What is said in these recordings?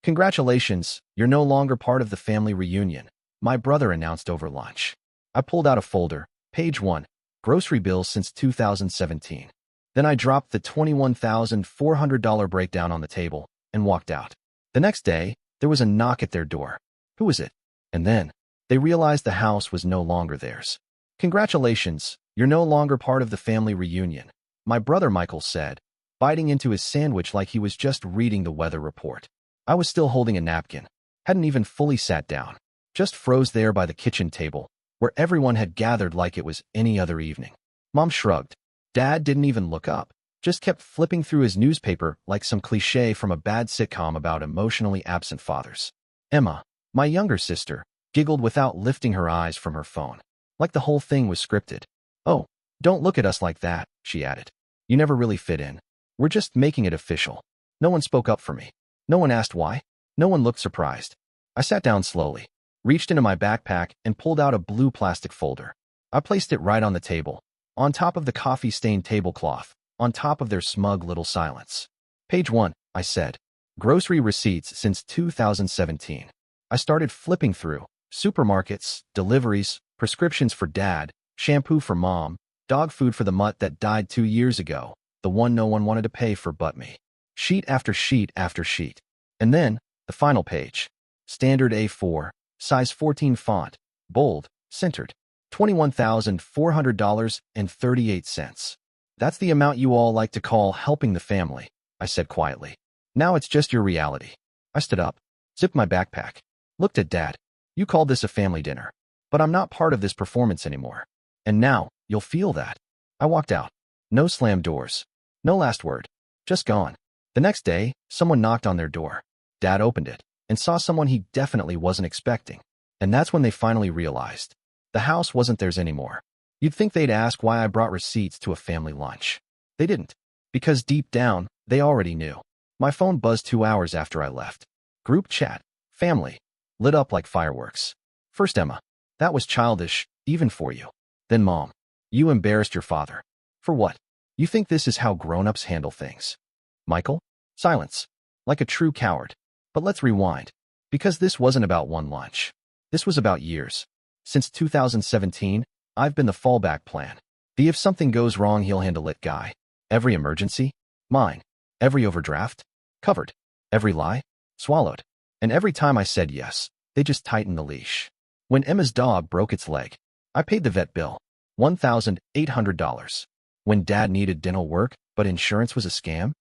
Congratulations, you're no longer part of the family reunion, my brother announced over lunch. I pulled out a folder, page 1, grocery bills since 2017. Then I dropped the $21,400 breakdown on the table and walked out. The next day, there was a knock at their door. Who was it? And then, they realized the house was no longer theirs. Congratulations, you're no longer part of the family reunion, my brother Michael said, biting into his sandwich like he was just reading the weather report. I was still holding a napkin, hadn't even fully sat down, just froze there by the kitchen table, where everyone had gathered like it was any other evening. Mom shrugged. Dad didn't even look up, just kept flipping through his newspaper like some cliché from a bad sitcom about emotionally absent fathers. Emma, my younger sister, giggled without lifting her eyes from her phone, like the whole thing was scripted. Oh, don't look at us like that, she added. You never really fit in. We're just making it official. No one spoke up for me. No one asked why. No one looked surprised. I sat down slowly, reached into my backpack and pulled out a blue plastic folder. I placed it right on the table, on top of the coffee-stained tablecloth, on top of their smug little silence. Page 1, I said. Grocery receipts since 2017. I started flipping through. Supermarkets, deliveries, prescriptions for Dad, shampoo for Mom, dog food for the mutt that died 2 years ago, the one no one wanted to pay for but me. Sheet after sheet after sheet. And then, the final page. Standard A4, size 14 font, bold, centered. $21,400.38. That's the amount you all like to call helping the family, I said quietly. Now it's just your reality. I stood up, zipped my backpack, looked at Dad. You called this a family dinner, but I'm not part of this performance anymore. And now, you'll feel that. I walked out. No slammed doors. No last word. Just gone. The next day, someone knocked on their door. Dad opened it and saw someone he definitely wasn't expecting. And that's when they finally realized the house wasn't theirs anymore. You'd think they'd ask why I brought receipts to a family lunch. They didn't, because deep down, they already knew. My phone buzzed 2 hours after I left. Group chat, family, lit up like fireworks. First Emma, that was childish, even for you. Then Mom, you embarrassed your father. For what? You think this is how grown-ups handle things? Michael? Silence. Like a true coward. But let's rewind. Because this wasn't about one lunch. This was about years. Since 2017, I've been the fallback plan. The if something goes wrong he'll handle it guy. Every emergency? Mine. Every overdraft? Covered. Every lie? Swallowed. And every time I said yes, they just tightened the leash. When Emma's dog broke its leg, I paid the vet bill. $1,800. When Dad needed dental work, but insurance was a scam,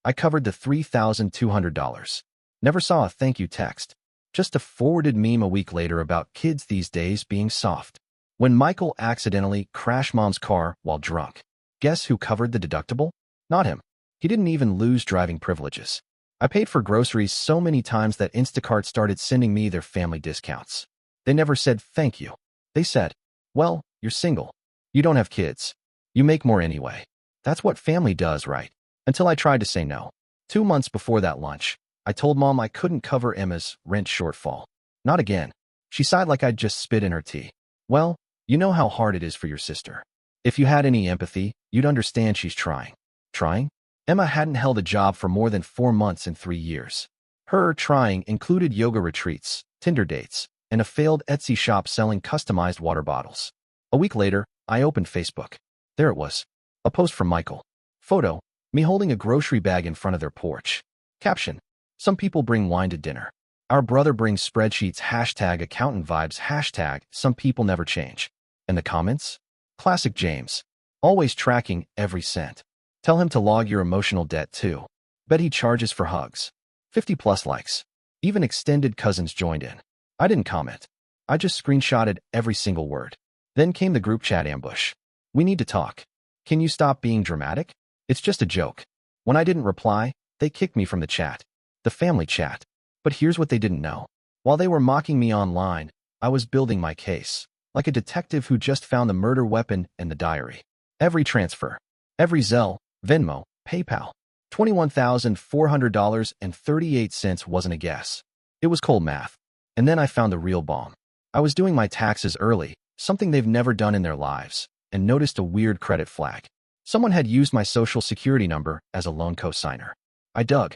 I covered the $3,200. Never saw a thank you text. Just a forwarded meme a week later about kids these days being soft. When Michael accidentally crashed Mom's car while drunk, guess who covered the deductible? Not him. He didn't even lose driving privileges. I paid for groceries so many times that Instacart started sending me their family discounts. They never said thank you. They said, well, you're single. You don't have kids. You make more anyway. That's what family does, right? Until I tried to say no. 2 months before that lunch, I told Mom I couldn't cover Emma's rent shortfall. Not again. She sighed like I'd just spit in her tea. Well, you know how hard it is for your sister. If you had any empathy, you'd understand she's trying. Trying? Emma hadn't held a job for more than 4 months in 3 years. Her trying included yoga retreats, Tinder dates, and a failed Etsy shop selling customized water bottles. A week later, I opened Facebook. There it was. A post from Michael. Photo, me holding a grocery bag in front of their porch. Caption, some people bring wine to dinner. Our brother brings spreadsheets, #accountant vibes, some people never change. And the comments? Classic James. Always tracking every cent. Tell him to log your emotional debt too. Bet he charges for hugs. 50+ likes. Even extended cousins joined in. I didn't comment. I just screenshotted every single word. Then came the group chat ambush. We need to talk. Can you stop being dramatic? It's just a joke. When I didn't reply, they kicked me from the chat. The family chat. But here's what they didn't know. While they were mocking me online, I was building my case. Like a detective who just found the murder weapon and the diary. Every transfer. Every Zelle, Venmo, PayPal. $21,400.38 wasn't a guess. It was cold math. And then I found the real bomb. I was doing my taxes early, something they've never done in their lives, and noticed a weird credit flag. Someone had used my social security number as a loan cosigner. I dug.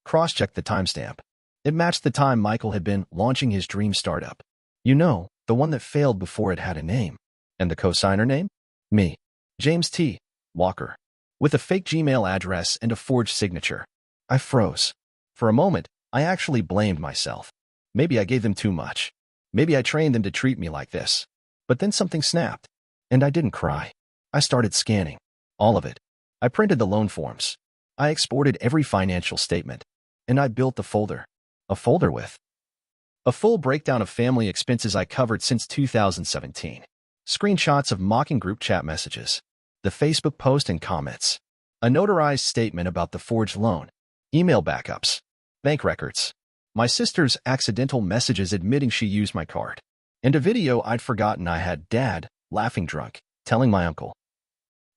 Cross-checked the timestamp. It matched the time Michael had been launching his dream startup. You know, the one that failed before it had a name. And the co-signer name? Me. James T. Walker. With a fake Gmail address and a forged signature. I froze. For a moment, I actually blamed myself. Maybe I gave them too much. Maybe I trained them to treat me like this. But then something snapped. And I didn't cry. I started scanning. All of it. I printed the loan forms. I exported every financial statement. And I built the folder. A folder with a full breakdown of family expenses I covered since 2017. Screenshots of mocking group chat messages. The Facebook post and comments. A notarized statement about the forged loan. Email backups. Bank records. My sister's accidental messages admitting she used my card. And a video I'd forgotten I had. Dad, laughing drunk, telling my uncle.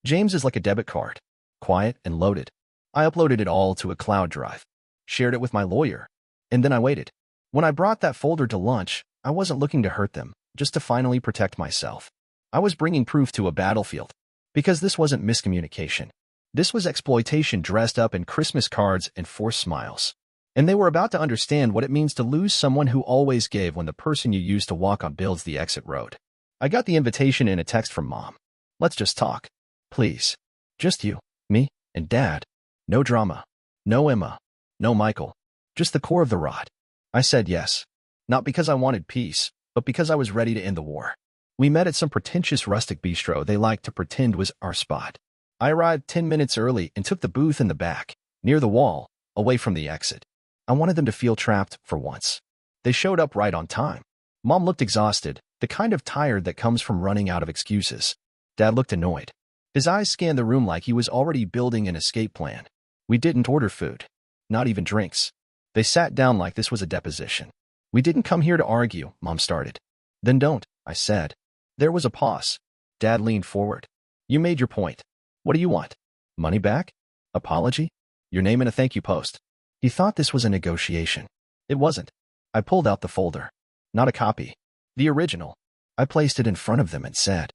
James is like a debit card. Quiet and loaded. I uploaded it all to a cloud drive. Shared it with my lawyer. And then I waited. When I brought that folder to lunch, I wasn't looking to hurt them, just to finally protect myself. I was bringing proof to a battlefield. Because this wasn't miscommunication. This was exploitation dressed up in Christmas cards and forced smiles. And they were about to understand what it means to lose someone who always gave when the person you used to walk on builds the exit road. I got the invitation in a text from Mom. Let's just talk. Please. Just you, me, and Dad. No drama. No Emma. No Michael. Just the core of the rod. I said yes. Not because I wanted peace, but because I was ready to end the war. We met at some pretentious rustic bistro they liked to pretend was our spot. I arrived 10 minutes early and took the booth in the back, near the wall, away from the exit. I wanted them to feel trapped for once. They showed up right on time. Mom looked exhausted, the kind of tired that comes from running out of excuses. Dad looked annoyed. His eyes scanned the room like he was already building an escape plan. We didn't order food. Not even drinks. They sat down like this was a deposition. We didn't come here to argue, Mom started. Then don't, I said. There was a pause. Dad leaned forward. You made your point. What do you want? Money back? Apology? Your name in a thank you post. He thought this was a negotiation. It wasn't. I pulled out the folder. Not a copy. The original. I placed it in front of them and said,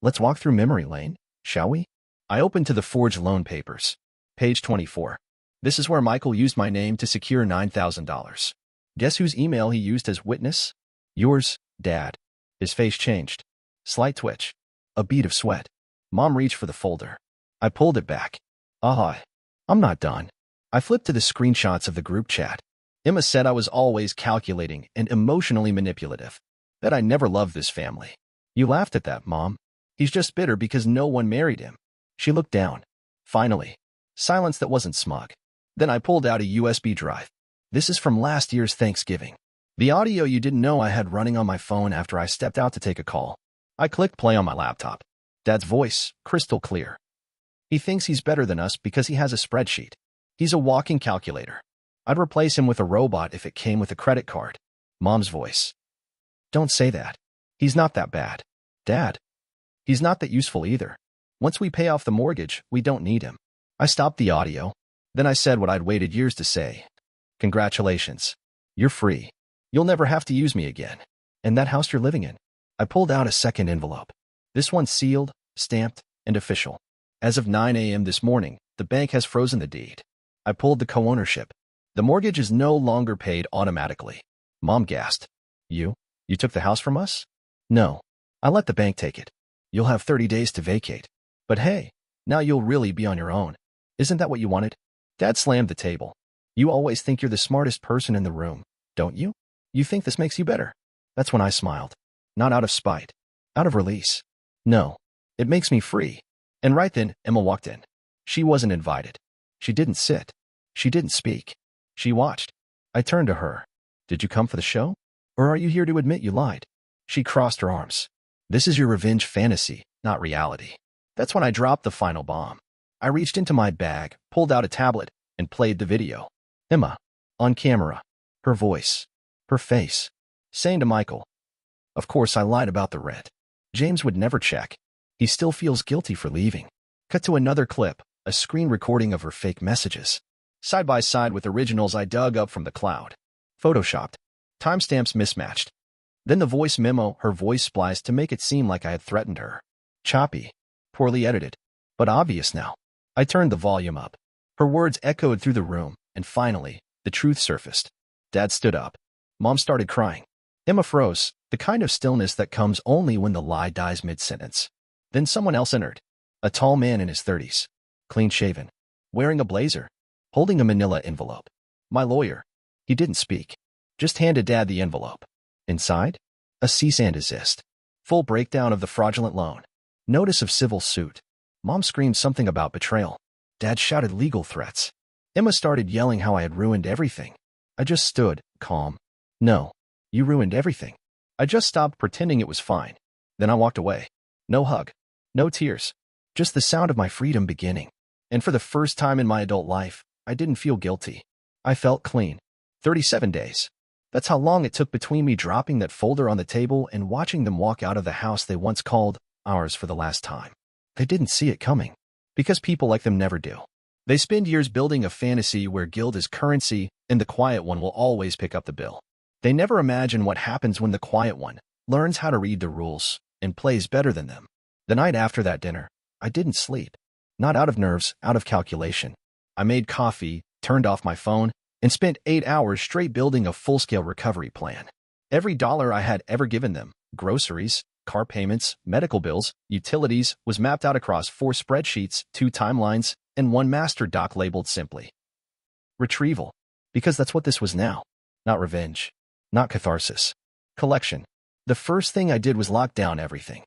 let's walk through memory lane, shall we? I opened to the forged loan papers. Page 24. This is where Michael used my name to secure $9,000. Guess whose email he used as witness? Yours, Dad. His face changed. Slight twitch. A bead of sweat. Mom reached for the folder. I pulled it back. I'm not done. I flipped to the screenshots of the group chat. Emma said I was always calculating and emotionally manipulative. That I never loved this family. You laughed at that, Mom. He's just bitter because no one married him. She looked down. Finally. Silence that wasn't smug. Then I pulled out a USB drive. This is from last year's Thanksgiving. The audio you didn't know I had running on my phone after I stepped out to take a call. I clicked play on my laptop. Dad's voice, crystal clear. He thinks he's better than us because he has a spreadsheet. He's a walking calculator. I'd replace him with a robot if it came with a credit card. Mom's voice. Don't say that. He's not that bad. Dad. He's not that useful either. Once we pay off the mortgage, we don't need him. I stopped the audio. Then I said what I'd waited years to say. Congratulations. You're free. You'll never have to use me again. And that house you're living in. I pulled out a second envelope. This one's sealed, stamped, and official. As of 9 a.m. this morning, the bank has frozen the deed. I pulled the co-ownership. The mortgage is no longer paid automatically. Mom gasped. You took the house from us? No. I let the bank take it. You'll have 30 days to vacate. But hey, now you'll really be on your own. Isn't that what you wanted? Dad slammed the table. You always think you're the smartest person in the room, don't you? You think this makes you better. That's when I smiled. Not out of spite. Out of release. No. It makes me free. And right then, Emma walked in. She wasn't invited. She didn't sit. She didn't speak. She watched. I turned to her. Did you come for the show? Or are you here to admit you lied? She crossed her arms. This is your revenge fantasy, not reality. That's when I dropped the final bomb. I reached into my bag, pulled out a tablet, and played the video. Emma. On camera. Her voice. Her face. Saying to Michael. Of course I lied about the rent. James would never check. He still feels guilty for leaving. Cut to another clip, a screen recording of her fake messages. Side by side with originals I dug up from the cloud. Photoshopped. Timestamps mismatched. Then the voice memo, her voice spliced to make it seem like I had threatened her. Choppy. Poorly edited. But obvious now. I turned the volume up. Her words echoed through the room, and finally, the truth surfaced. Dad stood up. Mom started crying. Emma froze, the kind of stillness that comes only when the lie dies mid-sentence. Then someone else entered. A tall man in his 30s. Clean-shaven. Wearing a blazer. Holding a manila envelope. My lawyer. He didn't speak. Just handed Dad the envelope. Inside? A cease and desist. Full breakdown of the fraudulent loan. Notice of civil suit. Mom screamed something about betrayal. Dad shouted legal threats. Emma started yelling how I had ruined everything. I just stood, calm. No. You ruined everything. I just stopped pretending it was fine. Then I walked away. No hug. No tears. Just the sound of my freedom beginning. And for the first time in my adult life, I didn't feel guilty. I felt clean. 37 days. That's how long it took between me dropping that folder on the table and watching them walk out of the house they once called ours for the last time. They didn't see it coming. Because people like them never do. They spend years building a fantasy where guilt is currency and the quiet one will always pick up the bill. They never imagine what happens when the quiet one learns how to read the rules and plays better than them. The night after that dinner, I didn't sleep. Not out of nerves, out of calculation. I made coffee, turned off my phone, and spent 8 hours straight building a full-scale recovery plan. Every dollar I had ever given them, groceries, car payments, medical bills, utilities, was mapped out across 4 spreadsheets, 2 timelines, and 1 master doc labeled simply retrieval. Because that's what this was now. Not revenge. Not catharsis. Collection. The first thing I did was lock down everything.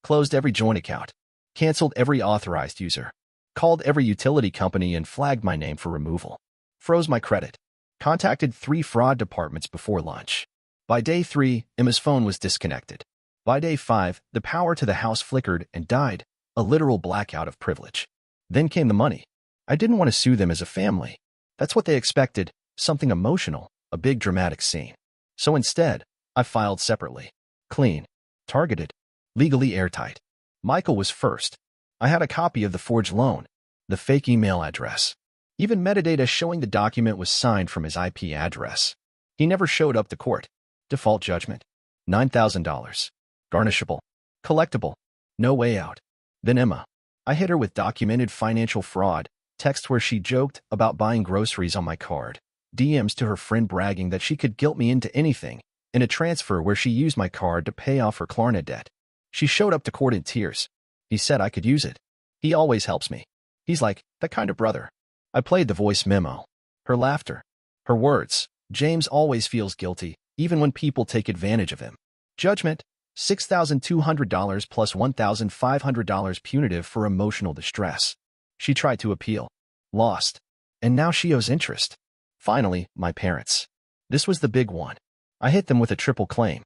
Closed every joint account. Canceled every authorized user. Called every utility company and flagged my name for removal. Froze my credit. Contacted 3 fraud departments before lunch. By day 3, Emma's phone was disconnected. By day 5, the power to the house flickered and died, a literal blackout of privilege. Then came the money. I didn't want to sue them as a family. That's what they expected, something emotional, a big dramatic scene. So instead, I filed separately. Clean. Targeted. Legally airtight. Michael was first. I had a copy of the forged loan, the fake email address. Even metadata showing the document was signed from his IP address. He never showed up to court. Default judgment. $9,000. Garnishable. Collectible. No way out. Then Emma. I hit her with documented financial fraud, text where she joked about buying groceries on my card, DMs to her friend bragging that she could guilt me into anything, and a transfer where she used my card to pay off her Klarna debt. She showed up to court in tears. He said I could use it. He always helps me. He's like that kind of brother. I played the voice memo. Her laughter. Her words. James always feels guilty, even when people take advantage of him. Judgment. $6,200 plus $1,500 punitive for emotional distress. She tried to appeal. Lost. And now she owes interest. Finally, my parents. This was the big one. I hit them with a triple claim.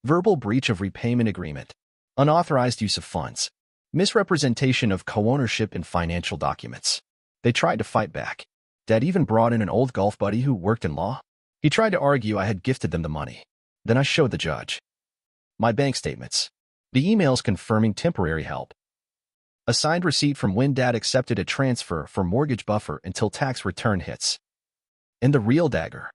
Verbal breach of repayment agreement. Unauthorized use of funds. Misrepresentation of co-ownership in financial documents. They tried to fight back. Dad even brought in an old golf buddy who worked in law. He tried to argue I had gifted them the money. Then I showed the judge my bank statements. The emails confirming temporary help. A signed receipt from when Dad accepted a transfer for mortgage buffer until tax return hits. And the real dagger.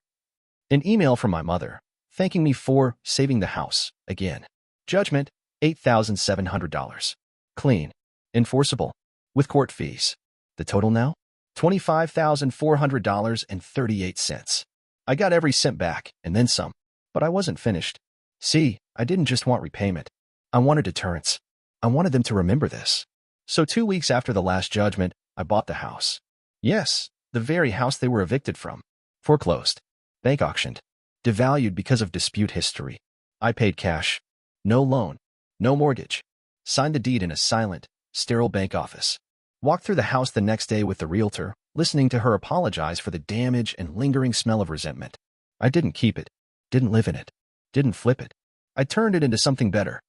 An email from my mother, thanking me for saving the house, again. Judgment, $8,700. Clean. Enforceable. With court fees. The total now? $25,400.38. I got every cent back, and then some. But I wasn't finished. See, I didn't just want repayment. I wanted deterrence. I wanted them to remember this. So 2 weeks after the last judgment, I bought the house. Yes, the very house they were evicted from. Foreclosed. Bank auctioned. Devalued because of dispute history. I paid cash. No loan. No mortgage. Signed the deed in a silent, sterile bank office. Walked through the house the next day with the realtor, listening to her apologize for the damage and lingering smell of resentment. I didn't keep it. Didn't live in it. Didn't flip it. I turned it into something better.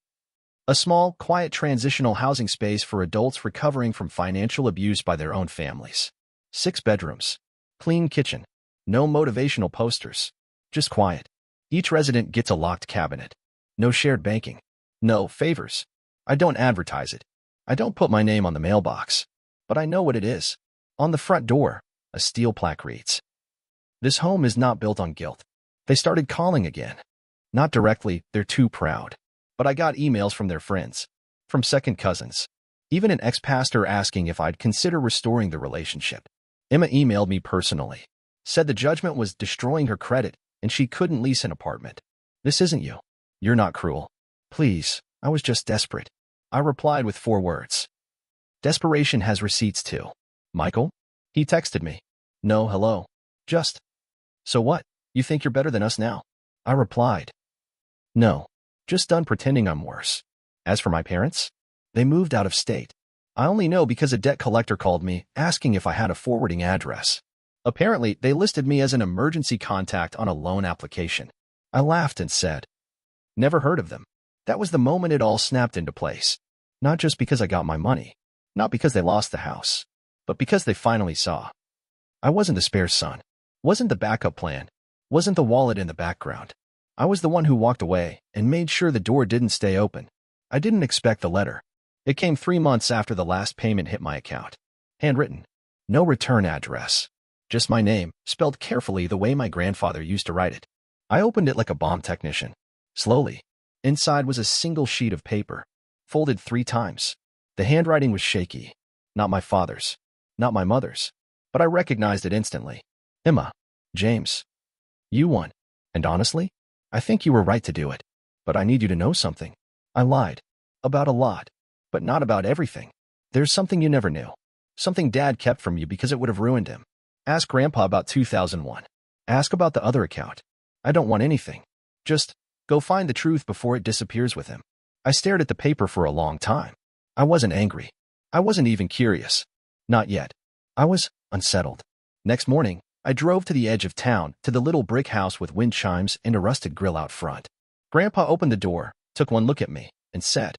A small, quiet transitional housing space for adults recovering from financial abuse by their own families. 6 bedrooms. Clean kitchen. No motivational posters. Just quiet. Each resident gets a locked cabinet. No shared banking. No favors. I don't advertise it. I don't put my name on the mailbox. But I know what it is. On the front door, a steel plaque reads, "This home is not built on guilt." They started calling again. Not directly, they're too proud. But I got emails from their friends. From second cousins. Even an ex-pastor asking if I'd consider restoring the relationship. Emma emailed me personally. Said the judgment was destroying her credit and she couldn't lease an apartment. This isn't you. You're not cruel. Please, I was just desperate. I replied with 4 words. Desperation has receipts too. Michael? He texted me. No, hello. Just. So what? You think you're better than us now? I replied. No. Just done pretending I'm worse. As for my parents, they moved out of state. I only know because a debt collector called me asking if I had a forwarding address. Apparently, they listed me as an emergency contact on a loan application. I laughed and said, never heard of them. That was the moment it all snapped into place. Not just because I got my money, not because they lost the house, but because they finally saw. I wasn't the spare son, wasn't the backup plan, wasn't the wallet in the background. I was the one who walked away and made sure the door didn't stay open. I didn't expect the letter. It came 3 months after the last payment hit my account. Handwritten. No return address. Just my name, spelled carefully the way my grandfather used to write it. I opened it like a bomb technician. Slowly. Inside was a single sheet of paper, folded 3 times. The handwriting was shaky. Not my father's. Not my mother's. But I recognized it instantly. Emma. James. You won. And honestly, I think you were right to do it. But I need you to know something. I lied. About a lot. But not about everything. There's something you never knew. Something Dad kept from you because it would have ruined him. Ask Grandpa about 2001. Ask about the other account. I don't want anything. Just go find the truth before it disappears with him. I stared at the paper for a long time. I wasn't angry. I wasn't even curious. Not yet. I was unsettled. Next morning, I drove to the edge of town to the little brick house with wind chimes and a rusted grill out front. Grandpa opened the door, took one look at me, and said,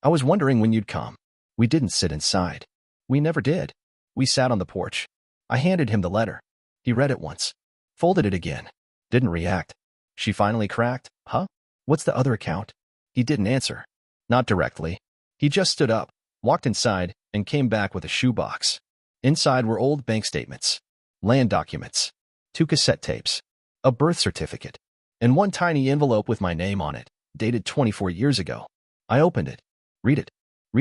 I was wondering when you'd come. We didn't sit inside. We never did. We sat on the porch. I handed him the letter. He read it once. Folded it again. Didn't react. She finally cracked, huh? What's the other account? He didn't answer. Not directly. He just stood up, walked inside, and came back with a shoebox. Inside were old bank statements, land documents, 2 cassette tapes, a birth certificate, and one tiny envelope with my name on it, dated 24 years ago. I opened it. Read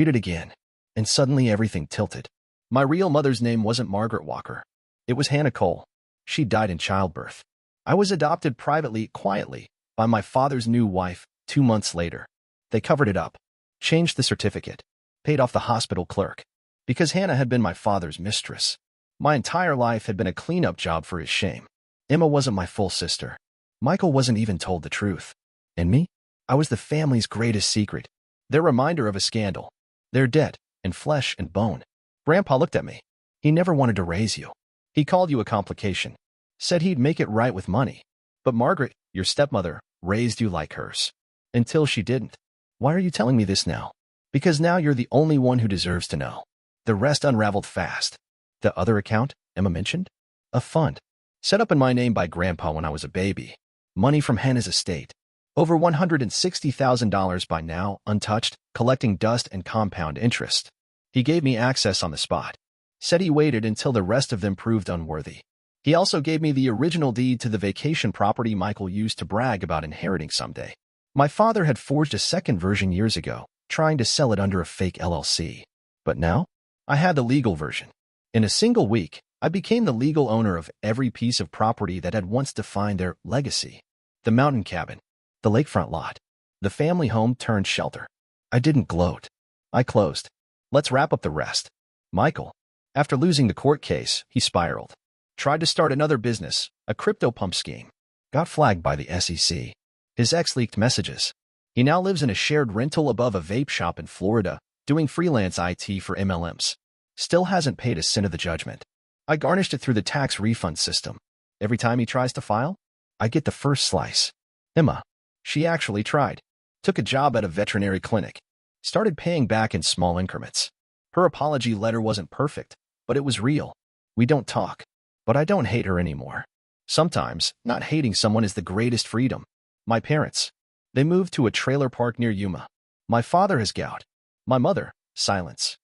it again, and suddenly everything tilted. My real mother's name wasn't Margaret Walker. It was Hannah Cole. She died in childbirth. I was adopted privately, quietly, by my father's new wife 2 months later. They covered it up, changed the certificate, paid off the hospital clerk, because Hannah had been my father's mistress. My entire life had been a cleanup job for his shame. Emma wasn't my full sister. Michael wasn't even told the truth. And me? I was the family's greatest secret. Their reminder of a scandal. Their debt, and flesh and bone. Grandpa looked at me. He never wanted to raise you. He called you a complication. Said he'd make it right with money. But Margaret, your stepmother, raised you like hers. Until she didn't. Why are you telling me this now? Because now you're the only one who deserves to know. The rest unraveled fast. The other account, Emma mentioned? A fund. Set up in my name by Grandpa when I was a baby. Money from Hannah's estate. Over $160,000 by now, untouched, collecting dust and compound interest. He gave me access on the spot. Said he waited until the rest of them proved unworthy. He also gave me the original deed to the vacation property Michael used to brag about inheriting someday. My father had forged a second version years ago, trying to sell it under a fake LLC. But now, I had the legal version. In a single week, I became the legal owner of every piece of property that had once defined their legacy. The mountain cabin, the lakefront lot, the family home turned shelter. I didn't gloat. I closed. Let's wrap up the rest. Michael, after losing the court case, he spiraled. Tried to start another business, a crypto pump scheme. Got flagged by the SEC. His ex leaked messages. He now lives in a shared rental above a vape shop in Florida, doing freelance IT for MLMs. Still hasn't paid a cent of the judgment. I garnished it through the tax refund system. Every time he tries to file, I get the first slice. Emma, she actually tried. Took a job at a veterinary clinic. Started paying back in small increments. Her apology letter wasn't perfect, but it was real. We don't talk. But I don't hate her anymore. Sometimes, not hating someone is the greatest freedom. My parents. They moved to a trailer park near Yuma. My father has gout. My mother, silence.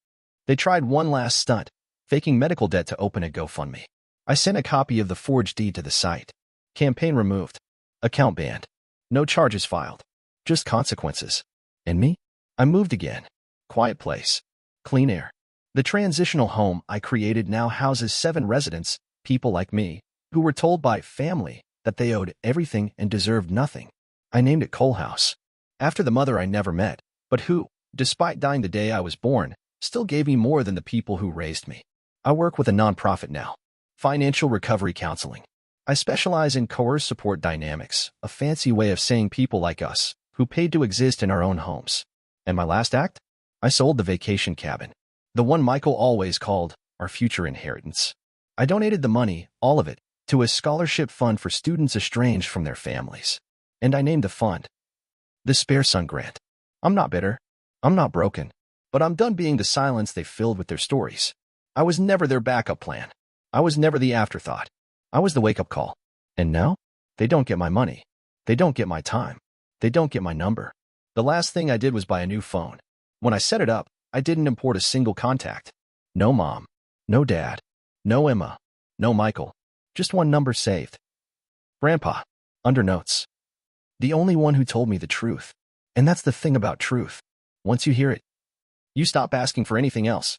They tried one last stunt, faking medical debt to open a GoFundMe. I sent a copy of the forged deed to the site. Campaign removed. Account banned. No charges filed. Just consequences. And me? I moved again. Quiet place. Clean air. The transitional home I created now houses 7 residents, people like me, who were told by family that they owed everything and deserved nothing. I named it Coal House, after the mother I never met, but who, despite dying the day I was born, still gave me more than the people who raised me. I work with a nonprofit now, financial recovery counseling. I specialize in coerced support dynamics, a fancy way of saying people like us, who paid to exist in our own homes. And my last act? I sold the vacation cabin, the one Michael always called our future inheritance. I donated the money, all of it, to a scholarship fund for students estranged from their families. And I named the fund the Spare Son Grant. I'm not bitter. I'm not broken. But I'm done being the silence they filled with their stories. I was never their backup plan. I was never the afterthought. I was the wake-up call. And now? They don't get my money. They don't get my time. They don't get my number. The last thing I did was buy a new phone. When I set it up, I didn't import a single contact. No mom. No dad. No Emma. No Michael. Just one number saved. Grandpa. Under notes. The only one who told me the truth. And that's the thing about truth. Once you hear it, you stop asking for anything else.